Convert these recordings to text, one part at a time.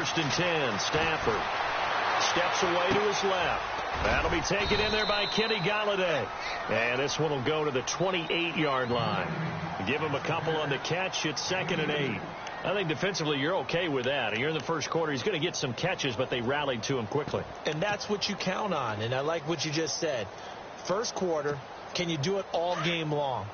First and 10, Stafford steps away to his left. That'll be taken in there by Kenny Golladay. And this one will go to the 28-yard line. Give him a couple on the catch. It's 2nd and 8. I think defensively you're okay with that. You're in the first quarter. He's going to get some catches, but they rallied to him quickly. And that's what you count on. And I like what you just said. First quarter, can you do it all game long?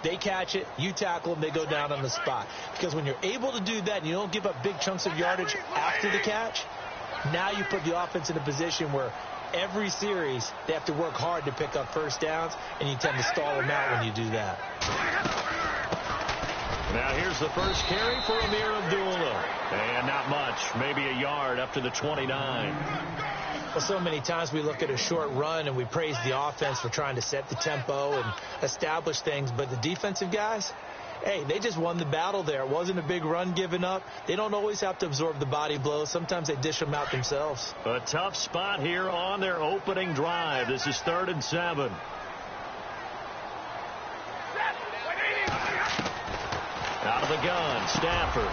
They catch it, you tackle them, they go down on the spot. Because when you're able to do that and you don't give up big chunks of yardage after the catch, now you put the offense in a position where every series they have to work hard to pick up first downs, and you tend to stall them out when you do that. Now here's the first carry for Amir Abdullah. And not much, maybe a yard up to the 29. Well, so many times we look at a short run and we praise the offense for trying to set the tempo and establish things. But the defensive guys, hey, they just won the battle there. It wasn't a big run given up. They don't always have to absorb the body blows. Sometimes they dish them out themselves. A tough spot here on their opening drive. This is 3rd and 7. Out of the gun, Stafford.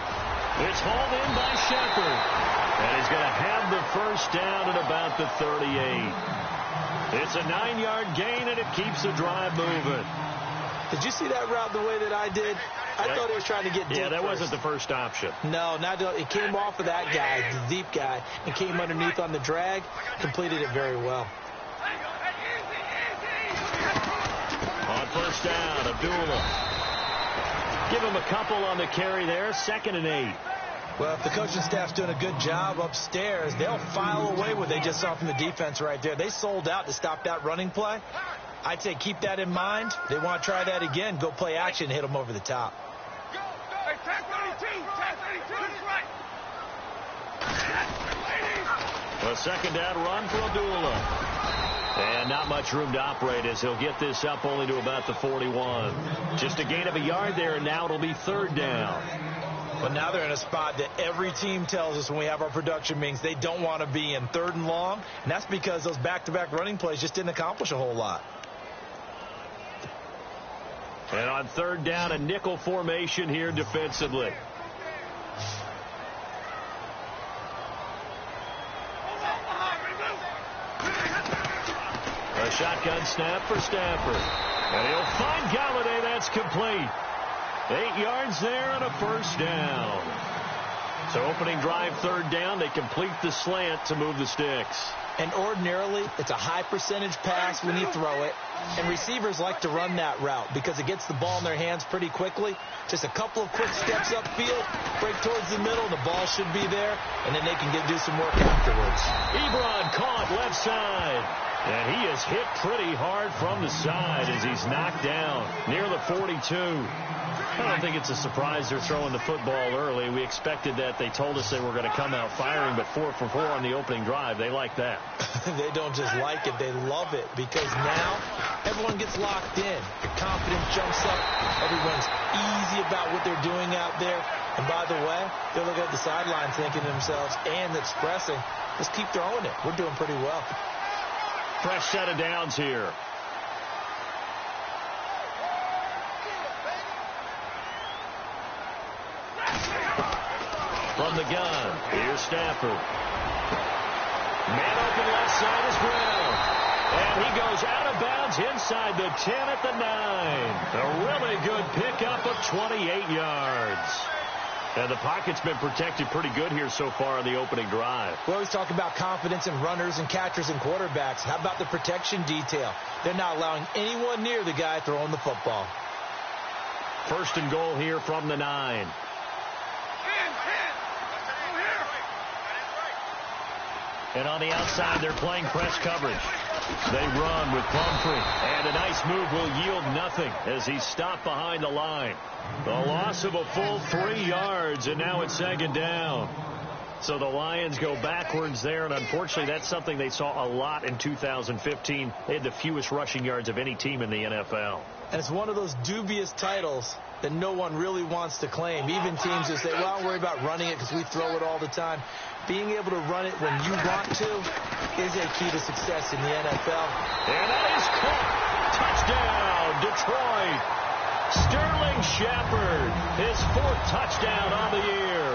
It's hauled in by Shepard. And he's going to have the first down at about the 38. It's a 9-yard gain, and it keeps the drive moving. Did you see that route the way that I did? I thought he was trying to get deep. Yeah, that wasn't the first option. No, it came off of that guy, the deep guy, and came underneath on the drag. Completed it very well. On first down, Abdullah. Give him a couple on the carry there. 2nd and 8. Well, if the coaching staff's doing a good job upstairs, they'll file away what they just saw from the defense right there. They sold out to stop that running play. I'd say keep that in mind. They want to try that again. Go play action and hit them over the top. A 2nd down run for Abdullah. And not much room to operate as he'll get this up only to about the 41. Just a gain of a yard there, and now it'll be 3rd down. But now they're in a spot that every team tells us when we have our production meetings they don't want to be in, 3rd and long. And that's because those back-to-back running plays just didn't accomplish a whole lot. And on 3rd down, a nickel formation here defensively. A shotgun snap for Stafford. And he'll find Golladay. That's complete. 8 yards there and a first down. So opening drive, 3rd down. They complete the slant to move the sticks. And ordinarily, it's a high percentage pass when you throw it. And receivers like to run that route because it gets the ball in their hands pretty quickly. Just a couple of quick steps upfield, break towards the middle, the ball should be there, and then they can do some work afterwards. Ebron caught left side. And he is hit pretty hard from the side as he's knocked down near the 42. I don't think it's a surprise they're throwing the football early. We expected that. They told us they were going to come out firing, but 4 for 4 on the opening drive. They like that. They don't just like it. They love it because now everyone gets locked in. The confidence jumps up. Everyone's easy about what they're doing out there. And by the way, they're looking at the sidelines thinking to themselves and expressing, let's keep throwing it. We're doing pretty well. Fresh set of downs here. From the gun, here's Stafford. Man open left side is Brown. And he goes out of bounds inside the 10 at the 9. A really good pickup of 28 yards. And the pocket's been protected pretty good here so far on the opening drive. We always talk about confidence in runners and catchers and quarterbacks. How about the protection detail? They're not allowing anyone near the guy throwing the football. 1st and goal here from the 9. And on the outside, they're playing press coverage. They run with Pumphrey. And a nice move will yield nothing as he's stopped behind the line. The loss of a full 3 yards, and now it's 2nd down. So the Lions go backwards there, and unfortunately that's something they saw a lot in 2015. They had the fewest rushing yards of any team in the NFL. And it's one of those dubious titles that no one really wants to claim. Even teams who say, well, don't worry about running it because we throw it all the time. Being able to run it when you want to is a key to success in the NFL. And that is caught. Touchdown, Detroit. Sterling Shepard, his 4th touchdown on the year.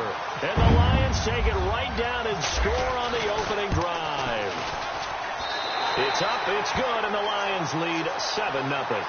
And the Lions take it right down and score on the opening drive. It's up, it's good, and the Lions lead 7-0.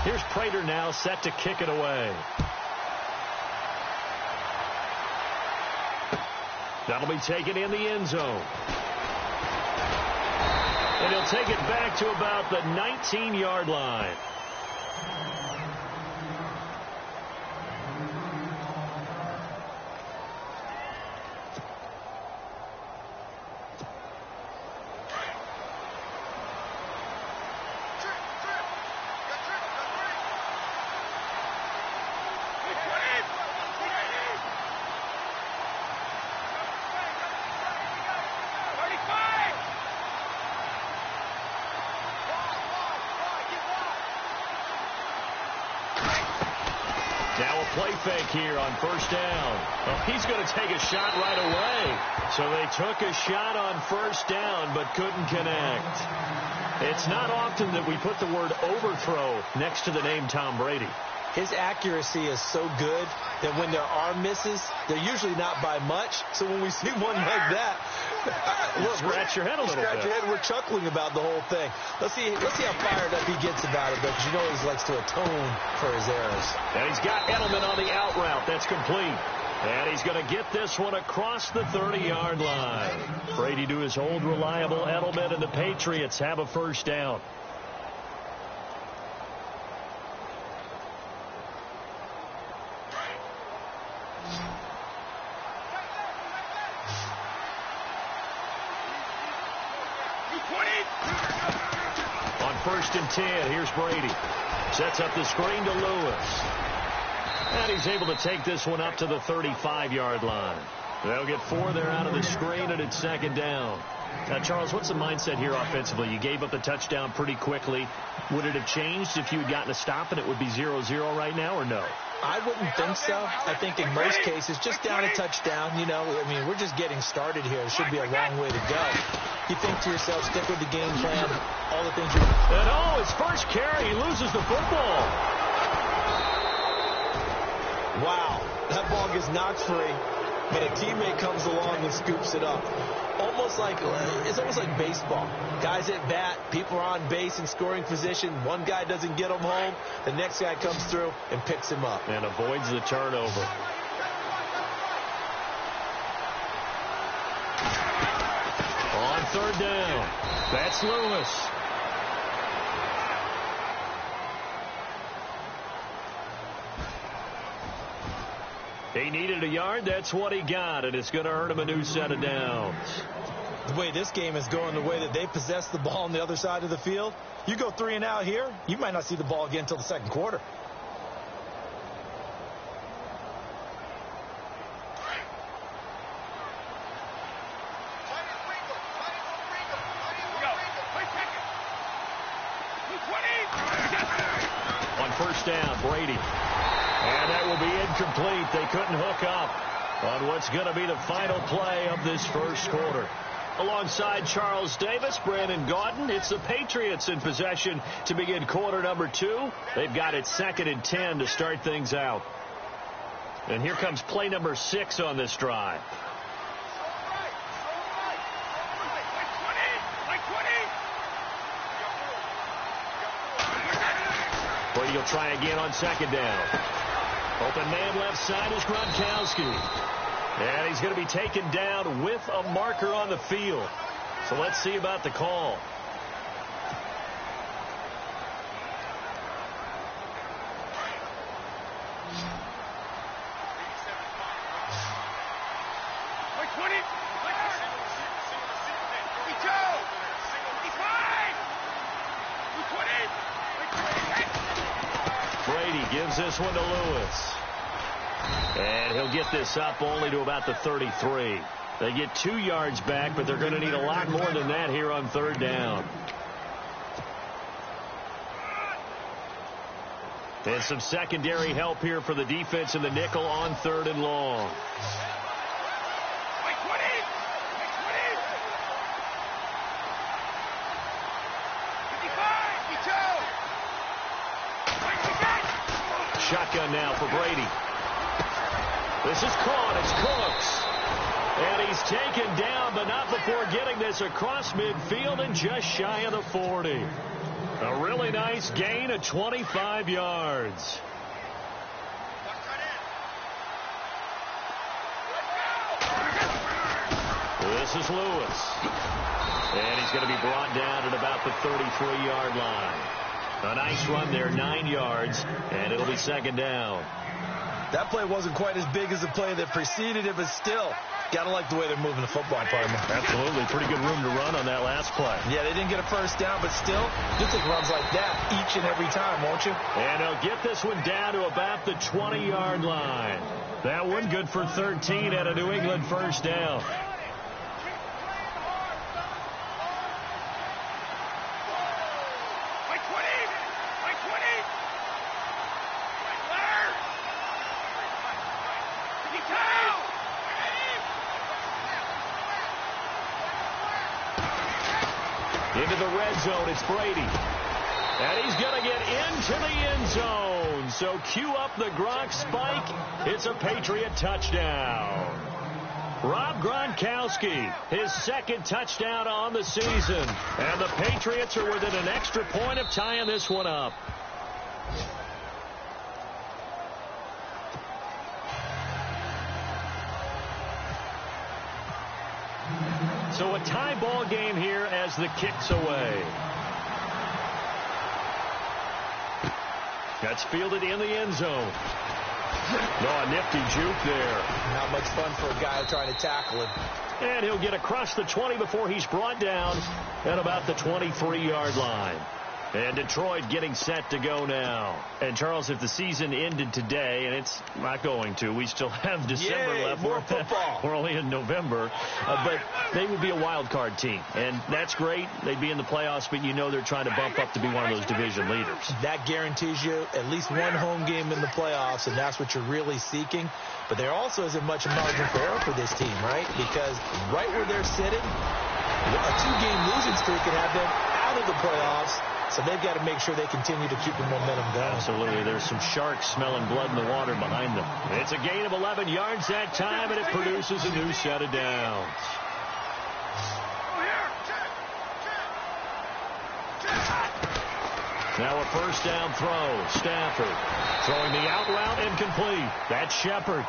Here's Prater now set to kick it away. That'll be taken in the end zone. And he'll take it back to about the 19-yard line. Now a play fake here on first down. Well, he's going to take a shot right away. So they took a shot on first down but couldn't connect. It's not often that we put the word overthrow next to the name Tom Brady. His accuracy is so good that when there are misses, they're usually not by much. So when we see one like that, look, scratch your head a little bit. Scratch your head. We're chuckling about the whole thing. Let's see how fired up he gets about it, though, because you know he likes to atone for his errors. And he's got Edelman on the out route. That's complete. And he's going to get this one across the 30-yard line. Brady to his old reliable Edelman, and the Patriots have a first down. On 1st and 10, here's Brady. Sets up the screen to Lewis. And he's able to take this one up to the 35-yard line. They'll get 4 there out of the screen, and it's 2nd down. Now, Charles, what's the mindset here offensively? You gave up the touchdown pretty quickly. Would it have changed if you had gotten a stop and it would be 0-0 right now, or no? I wouldn't think so. I think in most cases, just down a touchdown, you know, I mean, we're just getting started here. It should be a long way to go. You think to yourself, stick with the game plan, all the things you're... And his first carry, he loses the football. Wow, that ball gets knocked free, but a teammate comes along and scoops it up. It's almost like baseball. Guys at bat, people are on base in scoring position. One guy doesn't get him home. The next guy comes through and picks him up. And avoids the turnover. On 3rd down, that's Lewis. He needed a yard. That's what he got, and it's going to earn him a new set of downs. The way this game is going, the way that they possess the ball on the other side of the field, you go 3 and out here, you might not see the ball again until the 2nd quarter. On 1st down, Brady. And that will be incomplete. They couldn't hook up on what's going to be the final play of this first quarter. Alongside Charles Davis, Brandon Gaudin, it's the Patriots in possession to begin quarter number 2. They've got it 2nd and 10 to start things out. And here comes play number 6 on this drive. Brady will try again on 2nd down. Open man left side is Gronkowski. And he's going to be taken down with a marker on the field. So let's see about the call. Brady gives this one to Lewis. And he'll get this up only to about the 33. They get 2 yards back, but they're going to need a lot more than that here on 3rd down. And some secondary help here for the defense in the nickel on 3rd and long. Shotgun now for Brady. This is caught. It's Cooks. And he's taken down, but not before getting this across midfield and just shy of the 40. A really nice gain of 25 yards. This is Lewis. And he's going to be brought down at about the 33-yard line. A nice run there, 9 yards, and it'll be 2nd down. That play wasn't quite as big as the play that preceded it, but still, got to like the way they're moving the football, partner. Absolutely. Pretty good room to run on that last play. Yeah, they didn't get a 1st down, but still, you'll take runs like that each and every time, won't you? And they'll get this one down to about the 20-yard line. That one good for 13 at a New England 1st down. Into the red zone, it's Brady. And he's going to get into the end zone. So cue up the Gronk spike. It's a Patriot touchdown. Rob Gronkowski, his 2nd touchdown on the season. And the Patriots are within an extra point of tying this one up. So a tie ball game here as the kick's away. That's fielded in the end zone. No, a nifty juke there. Not much fun for a guy trying to tackle him. And he'll get across the 20 before he's brought down at about the 23-yard line. And Detroit getting set to go now. And, Charles, if the season ended today, and it's not going to, we still have December left. More football. We're only in November. But they would be a wild card team. And that's great. They'd be in the playoffs, but you know they're trying to bump up to be one of those division leaders. That guarantees you at least one home game in the playoffs, and that's what you're really seeking. But there also isn't much margin for error for this team, right? Because right where they're sitting, a 2-game losing streak could have them out of the playoffs. So they've got to make sure they continue to keep the momentum going. Absolutely. There's some sharks smelling blood in the water behind them. It's a gain of 11 yards that time, and it produces a new set of downs. Now a 1st down throw. Stafford throwing the out route incomplete. That's Shepard.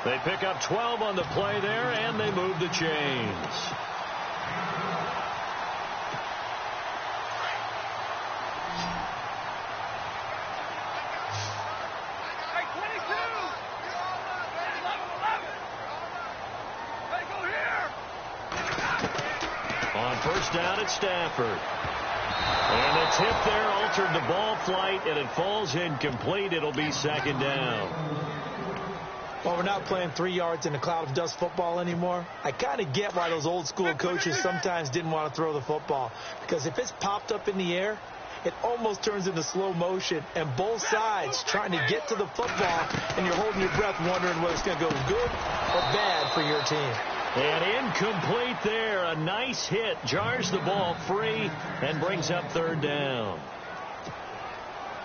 They pick up 12 on the play there, and they move the chains. On 1st down, it's Stafford. And the tip there altered the ball flight, and it falls incomplete. It'll be 2nd down. Well, we're not playing 3 yards in a cloud of dust football anymore. I kind of get why those old school coaches sometimes didn't want to throw the football. Because if it's popped up in the air, it almost turns into slow motion, and both sides trying to get to the football, and you're holding your breath wondering whether it's going to go good or bad for your team. And incomplete there. A nice hit. Jars the ball free and brings up 3rd down.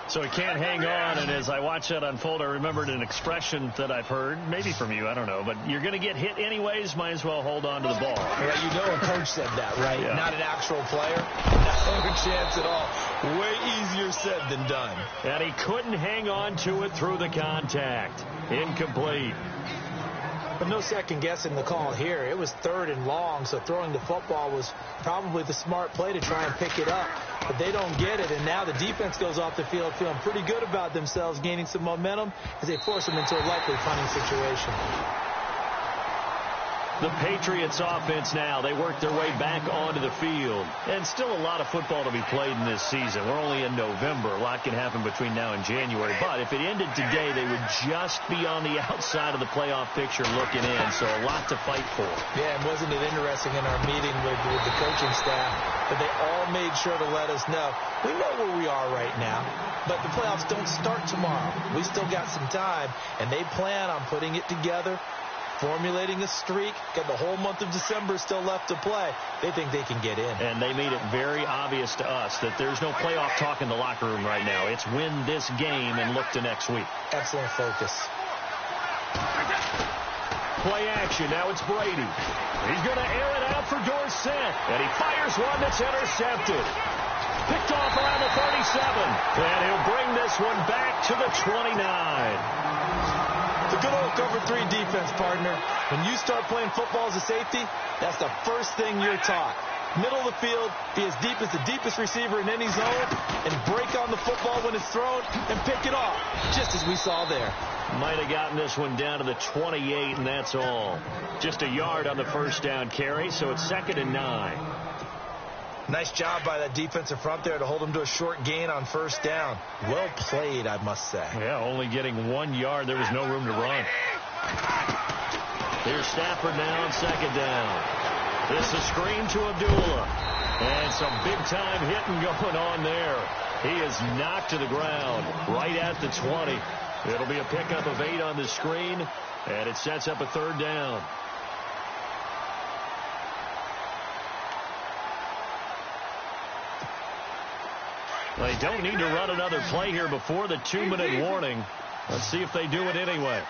So he can't hang on, and as I watch that unfold, I remembered an expression that I've heard, maybe from you, I don't know, but you're going to get hit anyways, might as well hold on to the ball. Yeah, you know a coach said that, right? Yeah. Not an actual player. No chance at all. Way easier said than done. And he couldn't hang on to it through the contact. Incomplete. But no second guessing the call here. It was 3rd and long, so throwing the football was probably the smart play to try and pick it up. But they don't get it, and now the defense goes off the field feeling pretty good about themselves, gaining some momentum as they force them into a likely punting situation. The Patriots offense now, they work their way back onto the field. And still a lot of football to be played in this season. We're only in November. A lot can happen between now and January. But if it ended today, they would just be on the outside of the playoff picture looking in. So a lot to fight for. Yeah, and wasn't it interesting in our meeting with the coaching staff that they all made sure to let us know, we know where we are right now, but the playoffs don't start tomorrow. We still got some time, and they plan on putting it together, formulating a streak, got the whole month of December still left to play. They think they can get in. And they made it very obvious to us that there's no playoff talk in the locker room right now. It's win this game and look to next week. Excellent focus. Play action. Now it's Brady. He's going to air it out for Dorsett. And he fires one that's intercepted. Picked off around the 37. And he'll bring this one back to the 29. The good old cover 3 defense, partner. When you start playing football as a safety, that's the first thing you're taught. Middle of the field, be as deep as the deepest receiver in any zone, and break on the football when it's thrown and pick it off, just as we saw there. Might have gotten this one down to the 28, and that's all. Just a yard on the first down carry, so it's 2nd and 9. Nice job by that defensive front there to hold them to a short gain on first down. Well played, I must say. Yeah, only getting 1 yard. There was no room to run. Here's Stafford now on 2nd down. This is a screen to Abdullah. And some big-time hitting going on there. He is knocked to the ground right at the 20. It'll be a pickup of 8 on the screen, and it sets up a 3rd down. They don't need to run another play here before the 2-minute warning. Let's see if they do it anyway.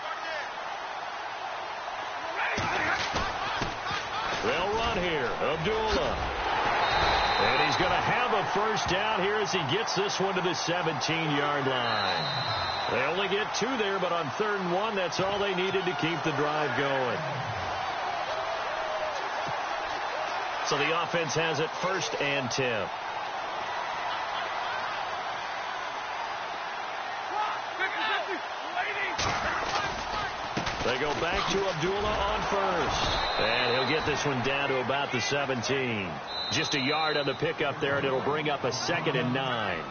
They'll run here. Abdullah. And he's going to have a first down here as he gets this one to the 17-yard line. They only get 2 there, but on 3rd and 1, that's all they needed to keep the drive going. So the offense has it 1st and 10. They go back to Abdullah on 1st. And he'll get this one down to about the 17. Just a yard on the pickup there, and it'll bring up a 2nd and 9.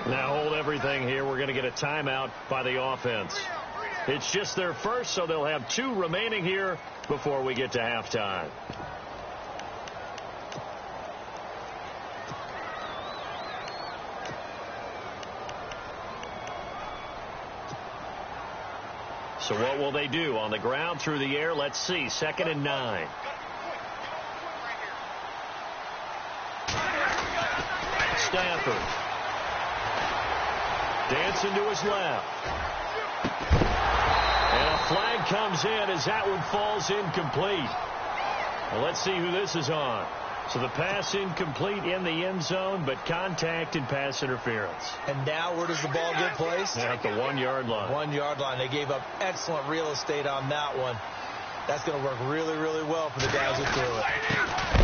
Now hold everything here. We're going to get a timeout by the offense. It's just their first, so they'll have 2 remaining here before we get to halftime. So what will they do? On the ground, through the air, let's see. 2nd and 9. Stafford. Dancing to his left. And a flag comes in as that one falls incomplete. Well, let's see who this is on. So the pass incomplete in the end zone, but contact and pass interference. And now where does the ball get placed? At the 1-yard line. 1-yard line. They gave up excellent real estate on that one. That's going to work really, really well for the guys who threw it.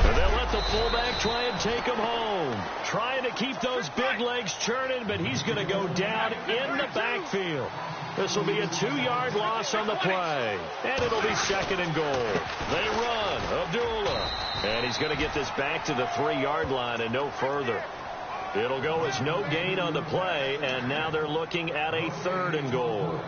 And they'll let the fullback try and take him home. Trying to keep those big legs churning, but he's going to go down in the backfield. This will be a 2-yard loss on the play. And it'll be 2nd and goal. They run. Abdullah. And he's going to get this back to the 3-yard line and no further. It'll go as no gain on the play, and now they're looking at a 3rd and goal.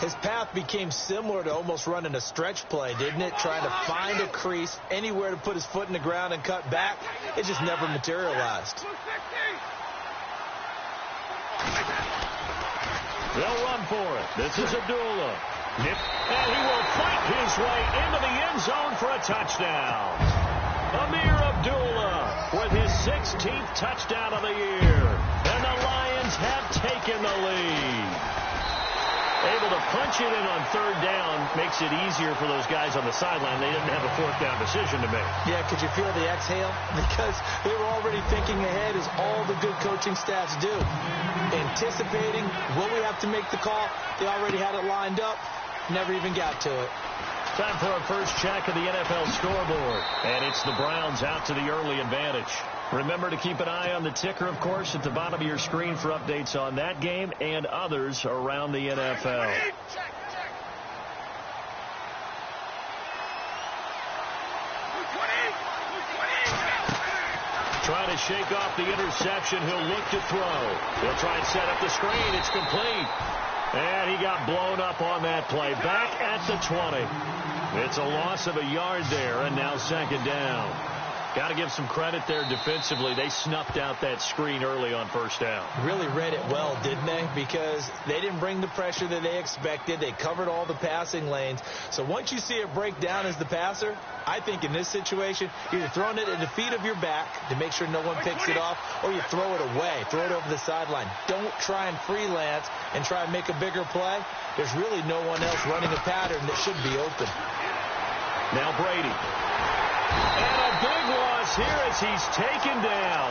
His path became similar to almost running a stretch play, didn't it? Trying to find a crease, anywhere to put his foot in the ground and cut back. It just never materialized. They'll run for it. This is Abdullah. And he will fight his way into the end zone for a touchdown. Amir Abdullah with his 16th touchdown of the year. And the Lions have taken the lead. Able to punch it in on 3rd down makes it easier for those guys on the sideline. They didn't have a 4th down decision to make. Yeah, could you feel the exhale? Because they were already thinking ahead, as all the good coaching staffs do. Anticipating, will we have to make the call? They already had it lined up. Never even got to it. Time for our first check of the NFL scoreboard. And it's the Browns out to the early advantage. Remember to keep an eye on the ticker, of course, at the bottom of your screen for updates on that game and others around the NFL. to shake off the interception. He'll look to throw. He'll try and set up the screen. It's complete. And he got blown up on that play. Back at the 20. It's a loss of a yard there, and now second down. Got to give some credit there defensively. They snuffed out that screen early on first down. Really read it well, didn't they? Because they didn't bring the pressure that they expected. They covered all the passing lanes. So once you see it break down as the passer, I think in this situation, you're either throwing it at the feet of your back to make sure no one picks it off, or you throw it away, throw it over the sideline. Don't try and freelance and try and make a bigger play. There's really no one else running a pattern that should be open. Now Brady. And a big loss here as he's taken down.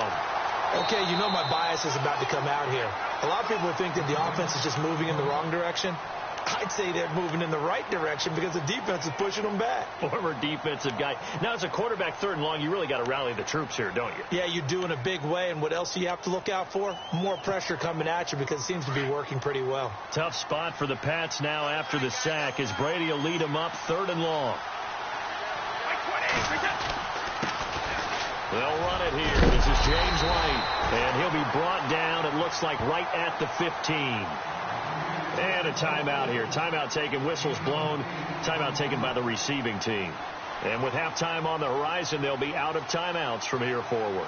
Okay, you know my bias is about to come out here. A lot of people think that the offense is just moving in the wrong direction. I'd say they're moving in the right direction because the defense is pushing them back. Former defensive guy. Now, as a quarterback, third and long, you really got to rally the troops here, don't you? Yeah, you do in a big way. And what else do you have to look out for? More pressure coming at you because it seems to be working pretty well. Tough spot for the Pats now after the sack as Brady will lead them up third and long. They'll run it here. This is James White. And he'll be brought down, it looks like, right at the 15. And a timeout here. Timeout taken, whistles blown. Timeout taken by the receiving team. And with halftime on the horizon, they'll be out of timeouts from here forward.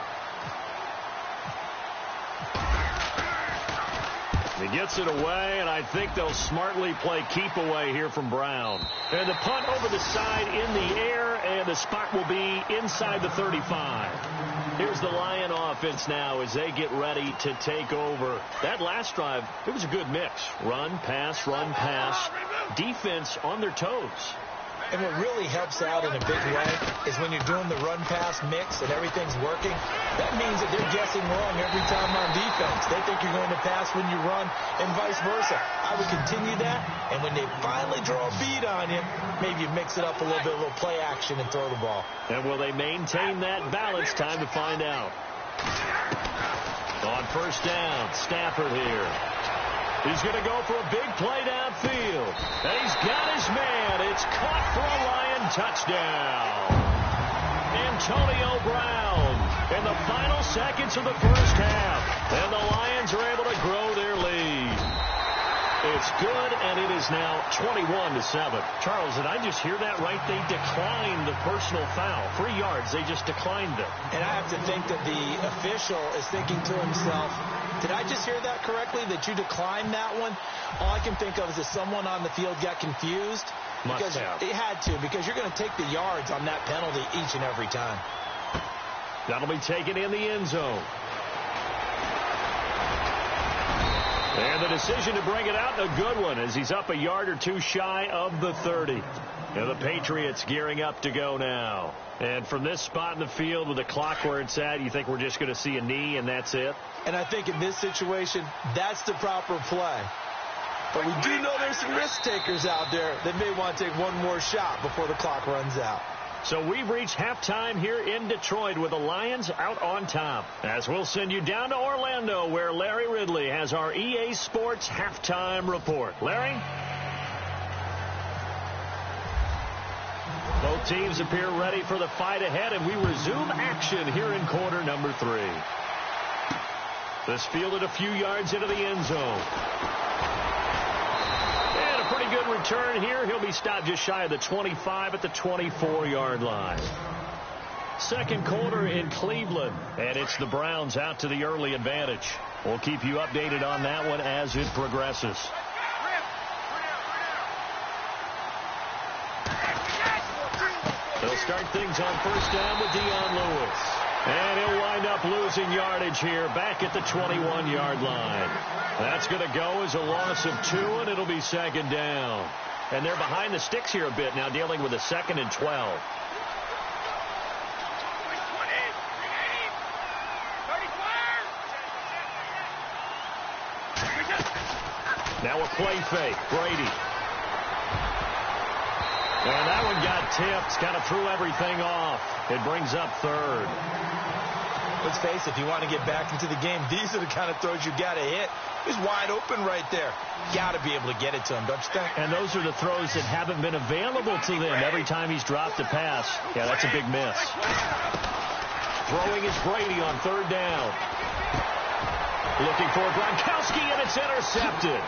He gets it away, and I think they'll smartly play keep away here from Brown. And the punt over the side in the air, and the spot will be inside the 35. Here's the Lion offense now as they get ready to take over. That last drive, it was a good mix. Run, pass, defense on their toes. And what really helps out in a big way is when you're doing the run-pass mix and everything's working, that means that they're guessing wrong every time on defense. They think you're going to pass when you run and vice versa. I would continue that, and when they finally draw a bead on you, maybe you mix it up a little bit, a little play action and throw the ball. And will they maintain that balance? Time to find out. On first down, Stafford here. He's going to go for a big play downfield. And he's got his man. It's caught for a Lion touchdown. Antonio Brown in the final seconds of the first half. And the Lions are able to grow their lead. It's good, and it is now 21-7. Charles, did I just hear that right? They declined the personal foul. 3 yards, they just declined them. And I have to think that the official is thinking to himself, did I just hear that correctly, that you declined that one? All I can think of is that someone on the field got confused. Must have. It had to, because you're going to take the yards on that penalty each and every time. That'll be taken in the end zone. And the decision to bring it out, a good one, as he's up a yard or two shy of the 30. And the Patriots gearing up to go now. And from this spot in the field with the clock where it's at, you think we're just going to see a knee and that's it? And I think in this situation, that's the proper play. But we do know there's some risk takers out there that may want to take one more shot before the clock runs out. So we've reached halftime here in Detroit with the Lions out on top. As we'll send you down to Orlando where Larry Ridley has our EA Sports halftime report. Larry? Both teams appear ready for the fight ahead, and we resume action here in quarter number 3. This fielded a few yards into the end zone. And a pretty good return here. He'll be stopped just shy of the 25 at the 24-yard line. Second quarter in Cleveland, and it's the Browns out to the early advantage. We'll keep you updated on that one as it progresses. They'll start things on first down with Dion Lewis. And he'll wind up losing yardage here back at the 21-yard line. That's going to go as a loss of 2, and it'll be second down. And they're behind the sticks here a bit now, dealing with a 2nd and 12. Now a play fake. Brady. And that one got tipped. Kind of threw everything off. It brings up third. Let's face it, if you want to get back into the game, these are the kind of throws you got to hit. He's wide open right there. Got to be able to get it to him, don't you think? And those are the throws that haven't been available to them every time he's dropped a pass. Yeah, that's a big miss. Throwing is Brady on third down. Looking for Gronkowski, and it's intercepted.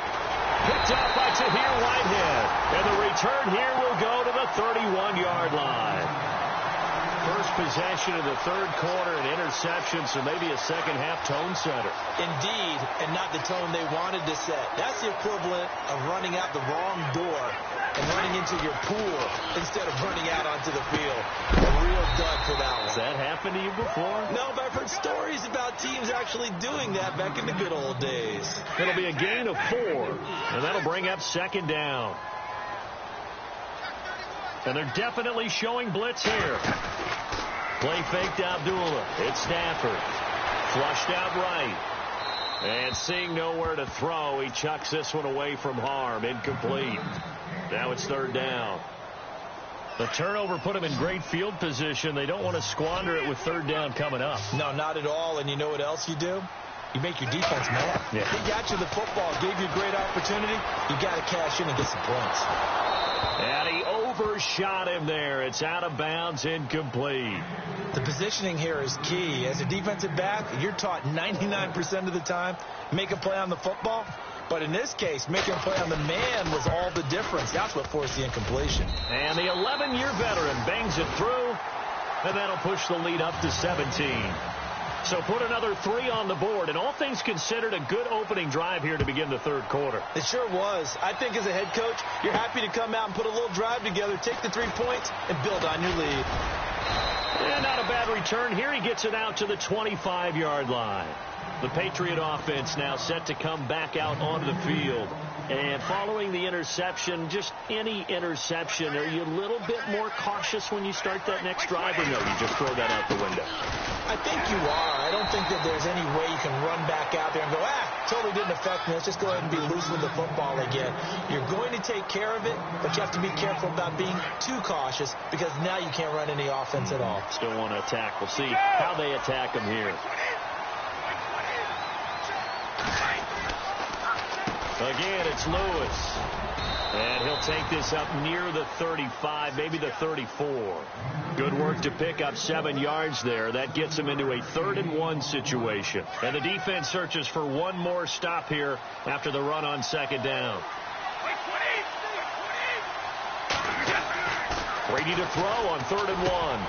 Picked up by Tahir Whitehead. And the return here will go to the 31-yard line. First possession of the third quarter, an interception, so maybe a second-half tone setter. Indeed, and not the tone they wanted to set. That's the equivalent of running out the wrong door and running into your pool instead of running out onto the field. A real dud for that one. Has that happened to you before? No, but I've heard stories about teams actually doing that back in the good old days. It'll be a gain of 4, and that'll bring up second down. And they're definitely showing blitz here. Play fake to Abdullah. It's Stafford. Flushed out right. And seeing nowhere to throw, he chucks this one away from harm. Incomplete. Now it's third down. The turnover put him in great field position. They don't want to squander it with third down coming up. No, not at all. And you know what else you do? You make your defense mad. Yeah. They got you the football, gave you a great opportunity. You got to cash in and get some points. And he overshot him there. It's out of bounds, incomplete. The positioning here is key. As a defensive back, you're taught 99% of the time, make a play on the football. But in this case, making a play on the man was all the difference. That's what forced the incompletion. And the 11-year veteran bangs it through, and that'll push the lead up to 17. So put another 3 on the board, and all things considered, a good opening drive here to begin the third quarter. It sure was. I think as a head coach, you're happy to come out and put a little drive together, take the 3 points, and build on your lead. And not a bad return here. He gets it out to the 25-yard line. The Patriot offense now set to come back out onto the field. And following the interception, just any interception, are you a little bit more cautious when you start that next drive, or no, you just throw that out the window? I think you are. I don't think that there's any way you can run back out there and go, totally didn't affect me. Let's just go ahead and be loose with the football again. You're going to take care of it, but you have to be careful about being too cautious because now you can't run any offense at all. Still want to attack. We'll see how they attack him here. Again, it's Lewis. And he'll take this up near the 35, maybe the 34. Good work to pick up 7 yards there. That gets him into a 3rd-and-1 situation. And the defense searches for one more stop here after the run on second down. Brady to throw on 3rd-and-1.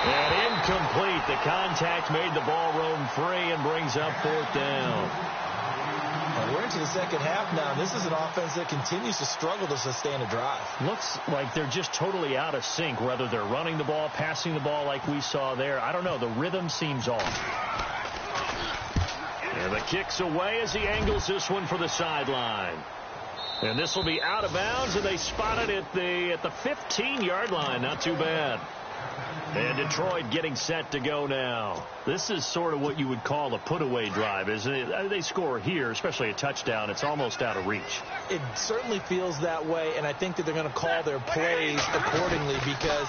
And incomplete. The contact made the ball roam free and brings up 4th down. We're into the second half now. This is an offense that continues to struggle to sustain a drive. Looks like they're just totally out of sync, whether they're running the ball, passing the ball like we saw there. I don't know. The rhythm seems off. And the kick's away as he angles this one for the sideline. And this will be out of bounds, and they spot it at the 15-yard line. Not too bad. And Detroit getting set to go now. This is sort of what you would call a put-away drive, isn't it? They score here, especially a touchdown. It's almost out of reach. It certainly feels that way, and I think that they're going to call their plays accordingly because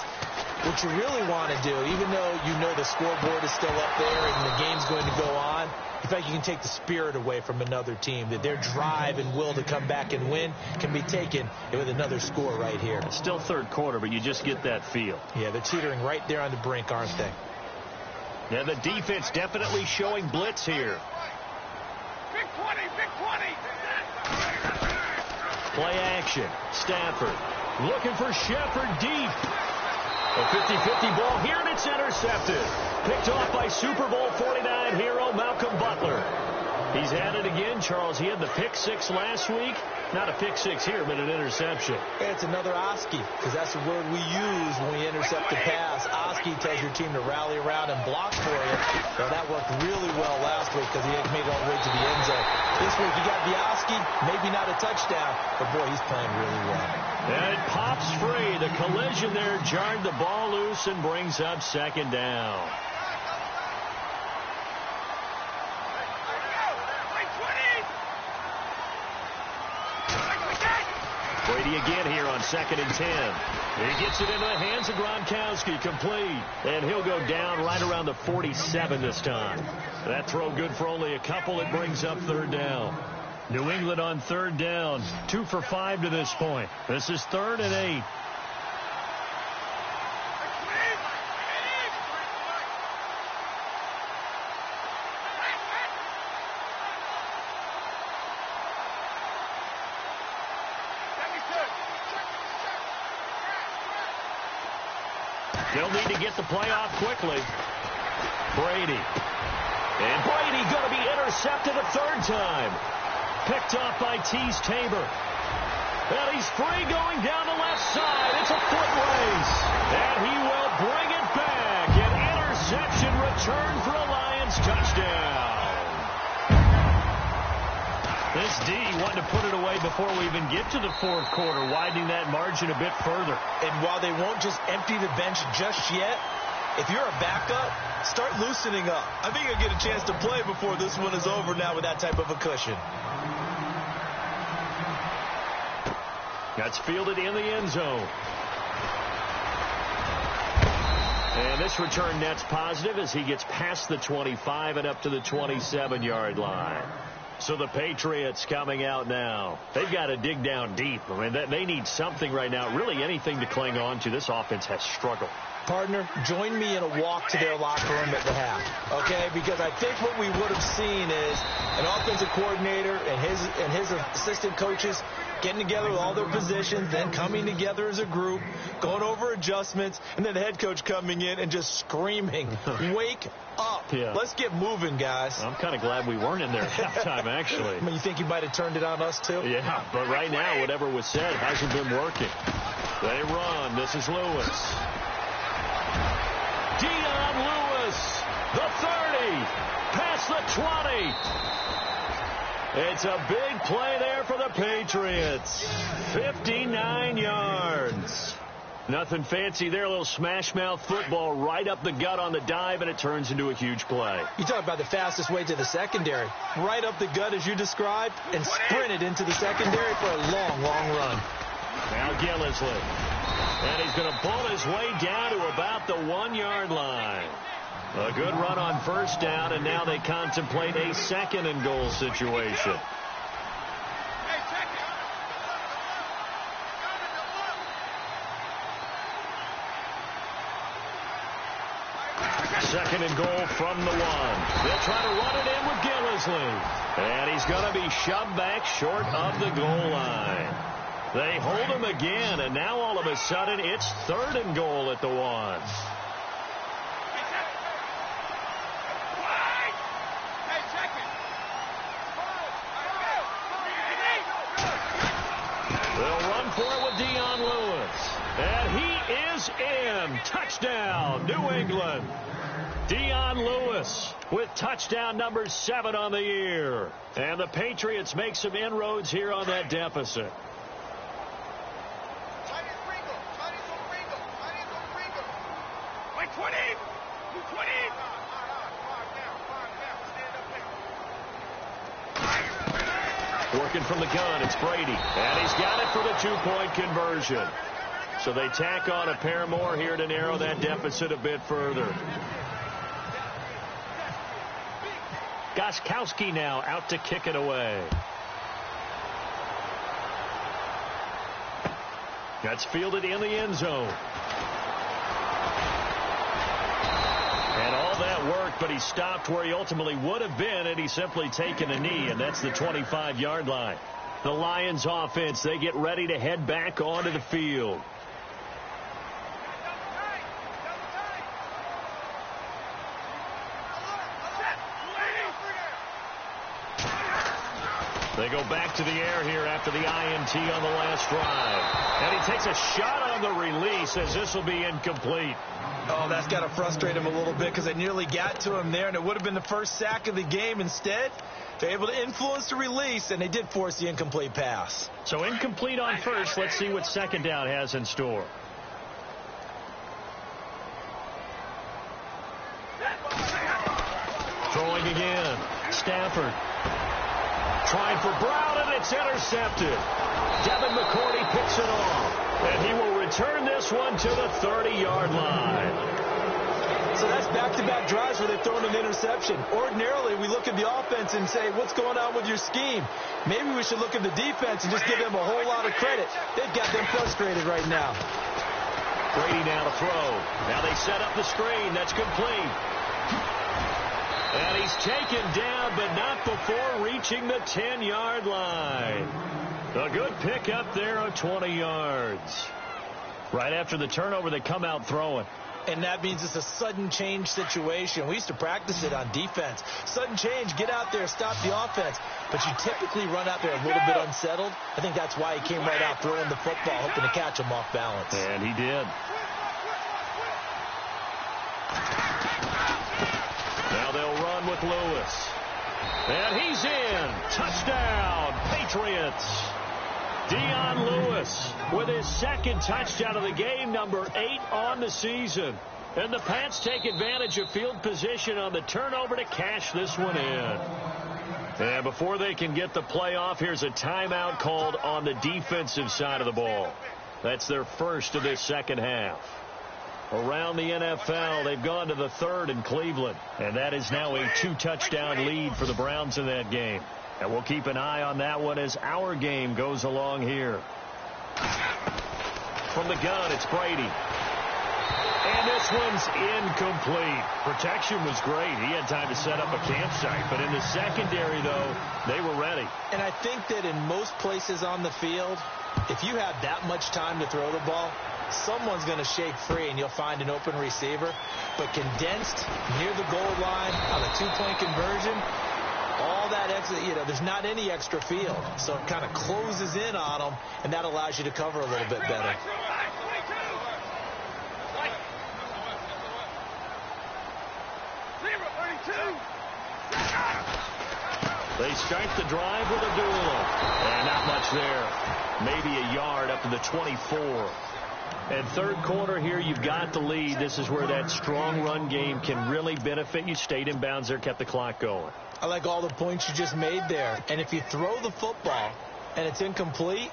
what you really want to do, even though you know the scoreboard is still up there and the game's going to go on, in fact, you can take the spirit away from another team, that their drive and will to come back and win can be taken with another score right here. It's still third quarter, but you just get that feel. Yeah, they're teetering right there on the brink, aren't they? Yeah, the defense definitely showing blitz here. Big 20, big 20. Play action. Stafford looking for Shepard deep. A 50-50 ball here, and it's intercepted. Picked off by Super Bowl 49 hero Malcolm Butler. He's had it again, Charles. He had the pick 6 last week. Not a pick 6 here, but an interception. It's another Oski, because that's the word we use when we intercept a pass. Oski tells your team to rally around and block for you. Well, that worked really well last week because he had made it all the way to the end zone. This week you got the Oski, maybe not a touchdown, but boy, he's playing really well. And it pops free. The collision there jarred the ball loose and brings up second down. Brady again here on 2nd and 10. He gets it into the hands of Gronkowski, complete. And he'll go down right around the 47 this time. That throw good for only a couple. It brings up 3rd down. New England on 3rd down. 2 for 5 to this point. This is 3rd and 8. They'll need to get the play off quickly. Brady. And Brady going to be intercepted a third time. Picked off by Tease Tabor. And he's free going down the left side. It's a foot race. And he will bring it back. An interception return for a Lions touchdown. This D wanted to put it away before we even get to the fourth quarter, widening that margin a bit further. And while they won't just empty the bench just yet, if you're a backup, start loosening up. I think you'll get a chance to play before this one is over now with that type of a cushion. That's fielded in the end zone. And this return net's positive as he gets past the 25 and up to the 27-yard line. So the Patriots coming out now. They've got to dig down deep. I mean, they need something right now, really anything to cling on to. This offense has struggled. Partner, join me in a walk to their locker room at the half, okay? Because I think what we would have seen is an offensive coordinator and his assistant coaches getting together with all their positions, then coming together as a group, going over adjustments, and then the head coach coming in and just screaming, wake up. Yeah. Let's get moving, guys. I'm kind of glad we weren't in there at halftime, actually. I mean, you think you might have turned it on us, too? Yeah, but right now, whatever was said hasn't been working. They run. This is Lewis. Dion Lewis, the 30, past the 20. It's a big play there for the Patriots. 59 yards. Nothing fancy there. A little smash mouth football right up the gut on the dive, and it turns into a huge play. You talk about the fastest way to the secondary. Right up the gut, as you described, and sprinted into the secondary for a long, long run. Now Gillisley. And he's going to pull his way down to about the 1-yard line. A good run on first down, and now they contemplate a second and goal situation. Second and goal from the 1. They'll try to run it in with Gillisley. And he's going to be shoved back short of the goal line. They hold him again, and now all of a sudden it's third and goal at the 1. They'll run for it with Dion Lewis. And he is in. Touchdown, New England. Dion Lewis with touchdown number 7 on the year. And the Patriots make some inroads here on that deficit. Working from the gun, it's Brady. And he's got it for the 2-point conversion. So they tack on a pair more here to narrow that deficit a bit further. Gostkowski now out to kick it away. That's fielded in the end zone. And all that worked, but he stopped where he ultimately would have been had he simply taken a knee, and that's the 25-yard line. The Lions offense, they get ready to head back onto the field. They go back to the air here after the INT on the last drive. And he takes a shot on the release as this will be incomplete. Oh, that's got to frustrate him a little bit because they nearly got to him there, and it would have been the first sack of the game. Instead, they're able to influence the release, and they did force the incomplete pass. So incomplete on first. Let's see what second down has in store. Throwing again. Stafford. Trying for Brown, and it's intercepted. Devin McCourty picks it off. And he will return this one to the 30-yard line. So that's back-to-back drives where they've thrown an interception. Ordinarily, we look at the offense and say, what's going on with your scheme? Maybe we should look at the defense and just give them a whole lot of credit. They've got them frustrated right now. Brady now to throw. Now they set up the screen. That's complete. And he's taken down, but not before reaching the 10-yard line. A good pickup there of 20 yards. Right after the turnover, they come out throwing. And that means it's a sudden change situation. We used to practice it on defense. Sudden change, get out there, stop the offense. But you typically run out there a little bit unsettled. I think that's why he came right out throwing the football, hoping to catch him off balance. And he did. Now they'll run with Lewis. And he's in. Touchdown, Patriots. Dion Lewis with his second touchdown of the game, number 8 on the season. And the Pats take advantage of field position on the turnover to cash this one in. And before they can get the play off, here's a timeout called on the defensive side of the ball. That's their first of this second half. Around the NFL, they've gone to the third in Cleveland. And that is now a 2-touchdown lead for the Browns in that game. And we'll keep an eye on that one as our game goes along here. From the gun, it's Brady. And this one's incomplete. Protection was great. He had time to set up a campsite. But in the secondary, though, they were ready. And I think that in most places on the field, if you have that much time to throw the ball, someone's going to shake free and you'll find an open receiver. But condensed near the goal line on a 2-point conversion, all that extra, there's not any extra field. So it kind of closes in on them, and that allows you to cover a little bit better. They start the drive with a duel. And not much there. Maybe a yard up to the 24. And third quarter here, you've got the lead. This is where that strong run game can really benefit you. Stayed in bounds there, kept the clock going. I like all the points you just made there. And if you throw the football and it's incomplete,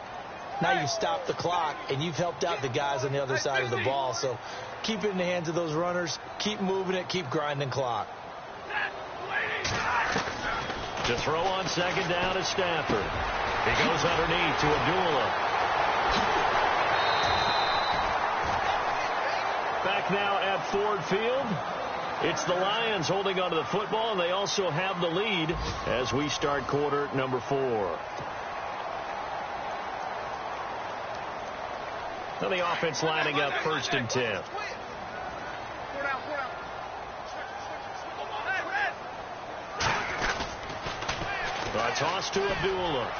now you stop the clock and you've helped out the guys on the other side of the ball. So keep it in the hands of those runners. Keep moving it. Keep grinding clock. To throw on second down is Stafford. He goes underneath to Abdullah. Back now at Ford Field. It's the Lions holding onto the football, and they also have the lead as we start quarter number 4. Now the offense lining up 1st and 10. A toss to Abdullah.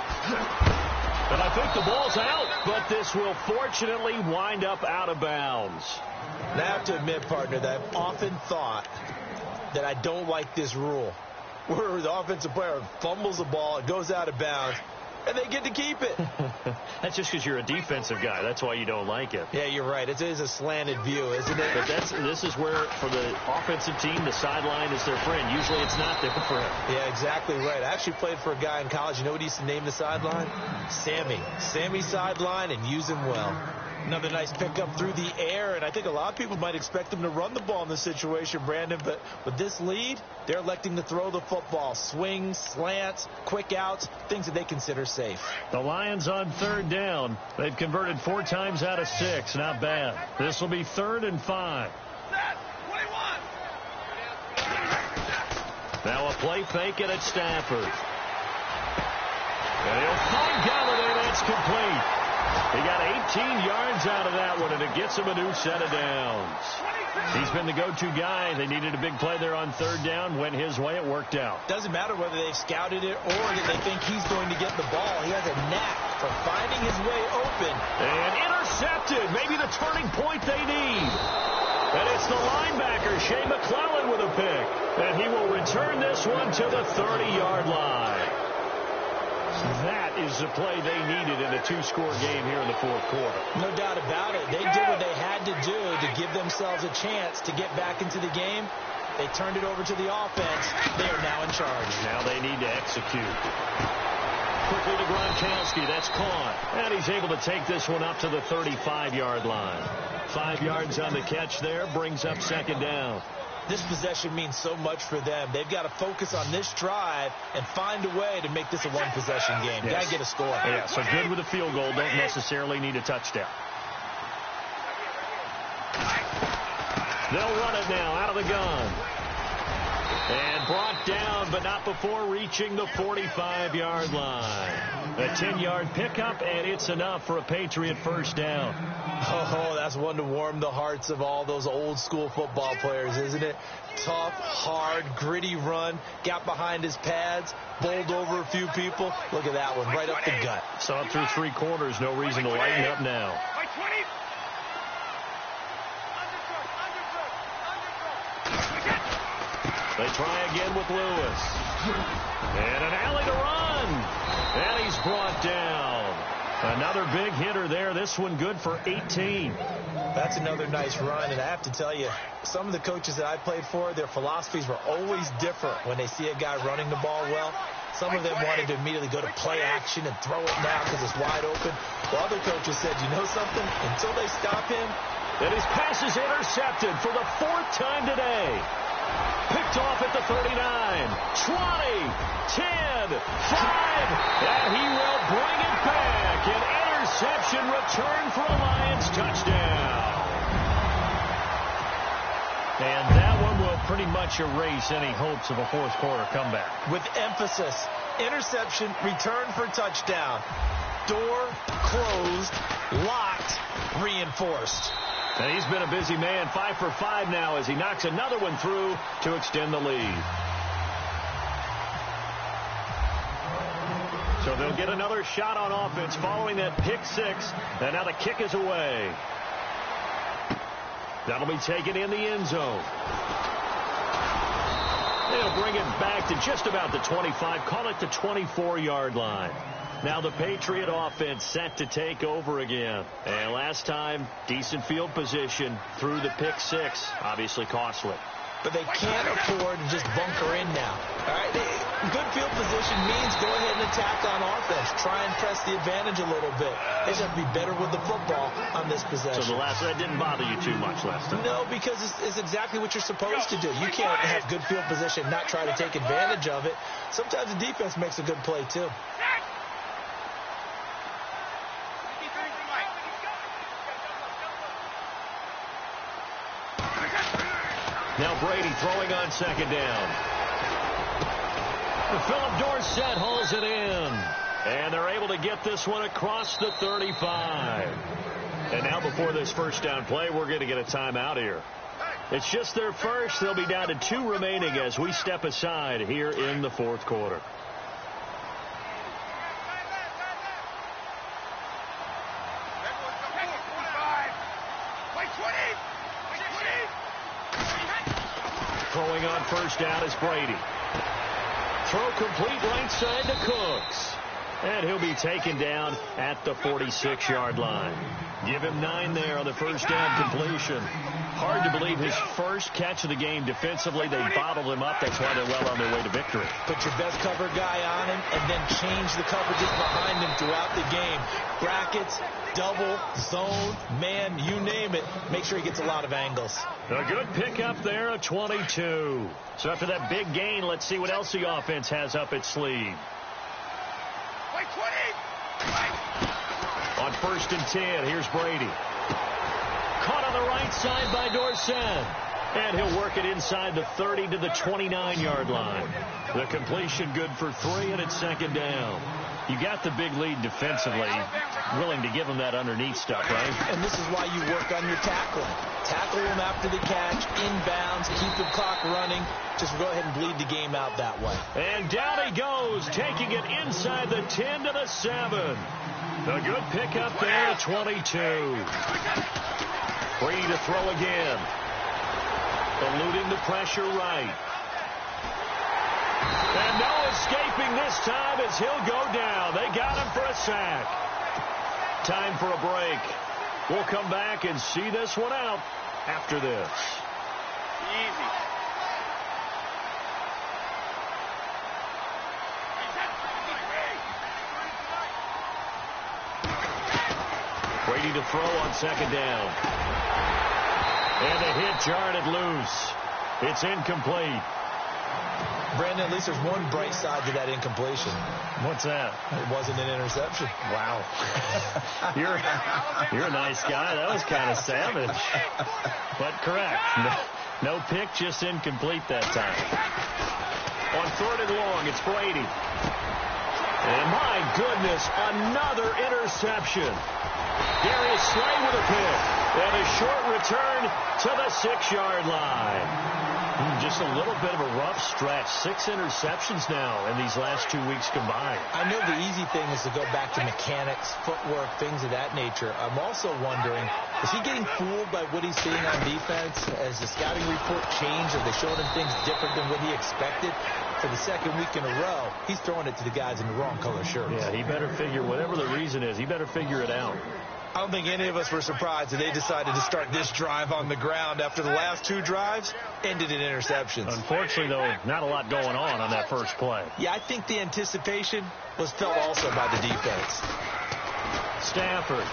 And I think the ball's out, but this will fortunately wind up out of bounds. And I have to admit, partner, that I've often thought that I don't like this rule, where the offensive player fumbles the ball, it goes out of bounds, and they get to keep it. That's just because you're a defensive guy. That's why you don't like it. Yeah, you're right. It is a slanted view, isn't it? But this is where, for the offensive team, the sideline is their friend. Usually it's not there for him. Yeah, exactly right. I actually played for a guy in college. You know what he used to name the sideline? Sammy. Sammy sideline, and use him well. Another nice pickup through the air, and I think a lot of people might expect him to run the ball in this situation, Brandon, but with this lead, they're electing to throw the football. Swings, slants, quick outs, things that they consider safe. The Lions on 3rd down. They've converted 4 times out of 6. Not bad. This will be 3rd and 5. Now a play fake, and it's Stafford. And he'll find Galladay. That's complete. He got 18 yards out of that one, and it gets him a new set of downs. He's been the go-to guy. They needed a big play there on 3rd down. Went his way. It worked out. Doesn't matter whether they've scouted it or that they think he's going to get the ball. He has a knack for finding his way open. And intercepted. Maybe the turning point they need. And it's the linebacker, Shea McClellan, with a pick. And he will return this one to the 30-yard line. That is the play they needed in a 2-score game here in the 4th quarter. No doubt about it. They did what they had to do to give themselves a chance to get back into the game. They turned it over to the offense. They are now in charge. Now they need to execute. Quickly to Gronkowski. That's caught. And he's able to take this one up to the 35-yard line. 5 yards on the catch there. Brings up 2nd down. This possession means so much for them. They've got to focus on this drive and find a way to make this a one-possession game. Yes. Got to get a score. Yeah, so good with a field goal. Don't necessarily need a touchdown. They'll run it now out of the gun. And brought down, but not before reaching the 45-yard line. A 10-yard pickup, and it's enough for a Patriot first down. Oh, that's one to warm the hearts of all those old-school football players, isn't it? Tough, hard, gritty run, got behind his pads, bowled over a few people. Look at that one, right up the gut. Saw it through 3 quarters, no reason to lighten up now. They try again with Lewis. And an alley to run. And he's brought down. Another big hitter there. This one good for 18. That's another nice run. And I have to tell you, some of the coaches that I played for, their philosophies were always different when they see a guy running the ball well. Some of them wanted to immediately go to play action and throw it now because it's wide open. While other coaches said, you know something? Until they stop him. And his pass is intercepted for the 4th time today. Picked off at the 39, 20, 10, 5, and he will bring it back. An interception return for a Lions touchdown. And that one will pretty much erase any hopes of a 4th quarter comeback. With emphasis, interception, return for touchdown. Door closed, locked, reinforced. And he's been a busy man, 5 for 5 now as he knocks another one through to extend the lead. So they'll get another shot on offense following that pick 6. And now the kick is away. That'll be taken in the end zone. They'll bring it back to just about the 25, call it the 24-yard line. Now the Patriot offense set to take over again. And last time, decent field position through the pick 6. Obviously costly. But they can't afford to just bunker in now. All right, good field position means go ahead and attack on offense. Try and press the advantage a little bit. They just have to be better with the football on this possession. So that didn't bother you too much last time? No, because it's exactly what you're supposed to do. You can't have good field position and not try to take advantage of it. Sometimes the defense makes a good play, too. Now Brady throwing on 2nd down. Philip Dorsett hauls it in. And they're able to get this one across the 35. And now before this first down play, we're going to get a timeout here. It's just their first. They'll be down to 2 remaining as we step aside here in the 4th quarter. Throwing on first down is Brady. Throw complete right side to Cooks. And he'll be taken down at the 46-yard line. Give him 9 there on the first down completion. Hard to believe his first catch of the game defensively. They bottled him up. That's why they're well on their way to victory. Put your best cover guy on him and then change the coverages behind him throughout the game. Brackets, double, zone, man, you name it. Make sure he gets a lot of angles. A good pickup there, a 22. So after that big gain, let's see what else the offense has up its sleeve. On 1st and 10, here's Brady. Caught on the right side by Dorsett. And he'll work it inside the 30 to the 29-yard line. The completion good for 3, and it's 2nd down. You got the big lead defensively, willing to give them that underneath stuff, right? And this is why you work on your tackling. Tackle them after the catch, inbounds, keep the clock running. Just go ahead and bleed the game out that way. And down he goes, taking it inside the 10 to the 7. A good pickup there at 22. Brady to throw again. Eluding the pressure right. And no escaping this time as he'll go down. They got him for a sack. Time for a break. We'll come back and see this one out after this. Easy. Brady to throw on 2nd down. And the hit jarred it loose. It's incomplete. Brandon, at least there's one bright side to that incompletion. What's that? It wasn't an interception. Wow. You're a nice guy. That was kind of savage. But correct. No pick, just incomplete that time. On 3rd and long, it's Brady. And my goodness, another interception. Darius Slay with a pick. And a short return to the 6-yard line. Just a little bit of a rough stretch. 6 interceptions now in these last 2 weeks combined. I know the easy thing is to go back to mechanics, footwork, things of that nature. I'm also wondering, is he getting fooled by what he's seeing on defense? Has the scouting report changed? Are they showing him things different than what he expected? For the 2nd week in a row, he's throwing it to the guys in the wrong color shirts. Yeah, he better figure, whatever the reason is, he better figure it out. I don't think any of us were surprised that they decided to start this drive on the ground after the last 2 drives ended in interceptions. Unfortunately, though, not a lot going on that first play. Yeah, I think the anticipation was felt also by the defense. Stafford.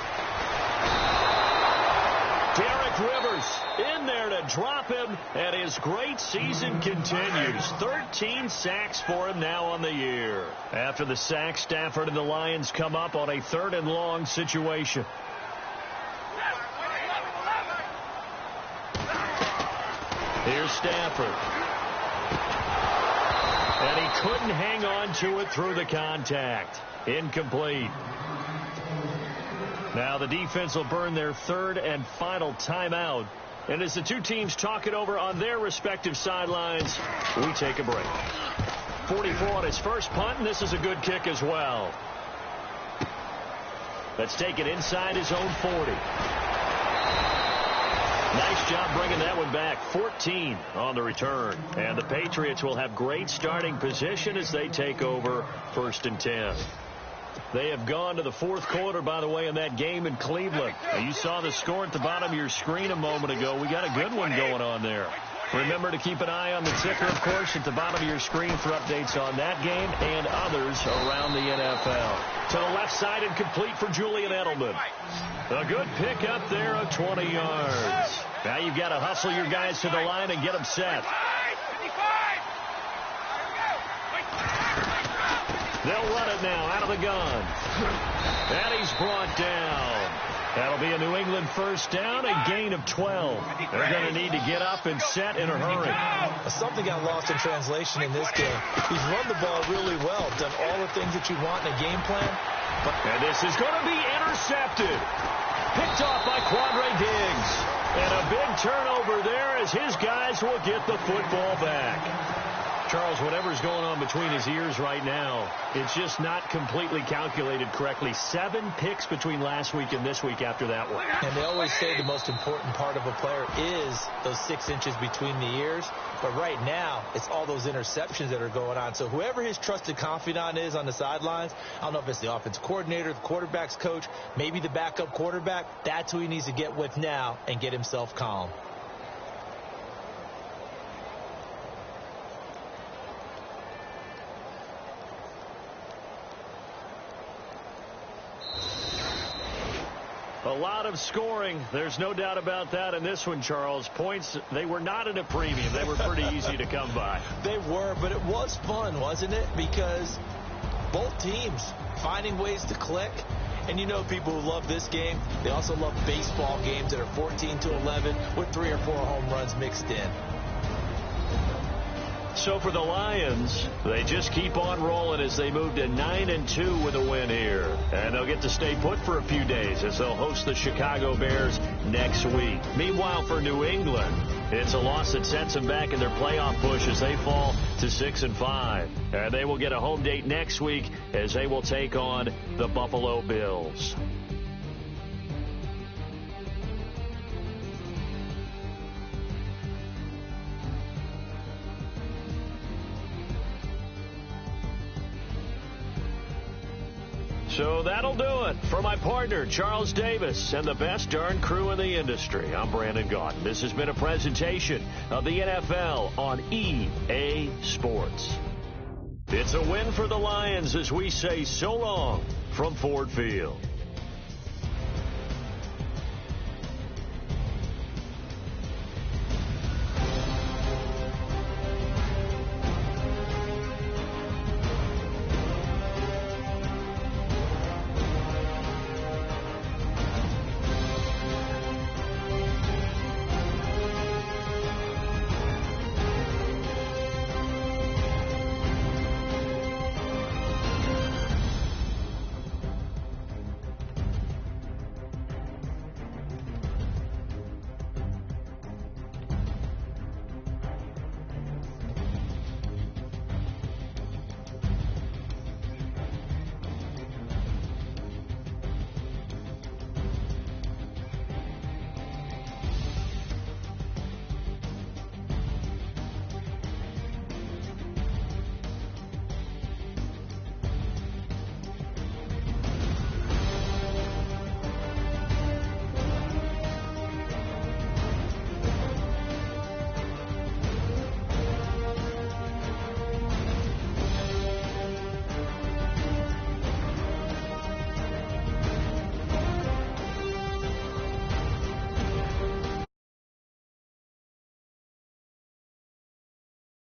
Derek Rivers in there to drop him, and his great season continues. 13 sacks for him now on the year. After the sack, Stafford and the Lions come up on a 3rd and long situation. Here's Stafford. And he couldn't hang on to it through the contact. Incomplete. Now the defense will burn their 3rd and final timeout. And as the two teams talk it over on their respective sidelines, we take a break. 44 on his first punt, and this is a good kick as well. Let's take it inside his own 40. Nice job bringing that one back. 14 on the return. And the Patriots will have great starting position as they take over 1st and 10. They have gone to the 4th quarter, by the way, in that game in Cleveland. Now, you saw the score at the bottom of your screen a moment ago. We got a good one going on there. Remember to keep an eye on the ticker, of course, at the bottom of your screen for updates on that game and others around the NFL. To the left side and complete for Julian Edelman. A good pick up there of 20 yards. Now you've got to hustle your guys to the line and get them set. They'll run it now out of the gun. And he's brought down. That'll be a New England first down, a gain of 12. They're going to need to get up and set in a hurry. Something got lost in translation in this game. He's run the ball really well, done all the things that you want in a game plan. And this is going to be intercepted. Picked off by Quandre Diggs. And a big turnover there as his guys will get the football back. Charles, whatever's going on between his ears right now, it's just not completely calculated correctly. 7 picks between last week and this week after that one. And they always say the most important part of a player is those 6 inches between the ears. But right now, it's all those interceptions that are going on. So whoever his trusted confidant is on the sidelines, I don't know if it's the offensive coordinator, the quarterback's coach, maybe the backup quarterback, that's who he needs to get with now and get himself calm. A lot of scoring. There's no doubt about that in this one, Charles. Points, they were not at a premium. They were pretty easy to come by. They were, but it was fun, wasn't it? Because both teams finding ways to click. And you know people who love this game, they also love baseball games that are 14-11 with 3 or 4 home runs mixed in. So for the Lions, they just keep on rolling as they move to 9-2 with a win here. And they'll get to stay put for a few days as they'll host the Chicago Bears next week. Meanwhile, for New England, it's a loss that sets them back in their playoff push as they fall to 6-5. And they will get a home date next week as they will take on the Buffalo Bills. So that'll do it. For my partner, Charles Davis, and the best darn crew in the industry, I'm Brandon Gaudin. This has been a presentation of the NFL on EA Sports. It's a win for the Lions as we say so long from Ford Field.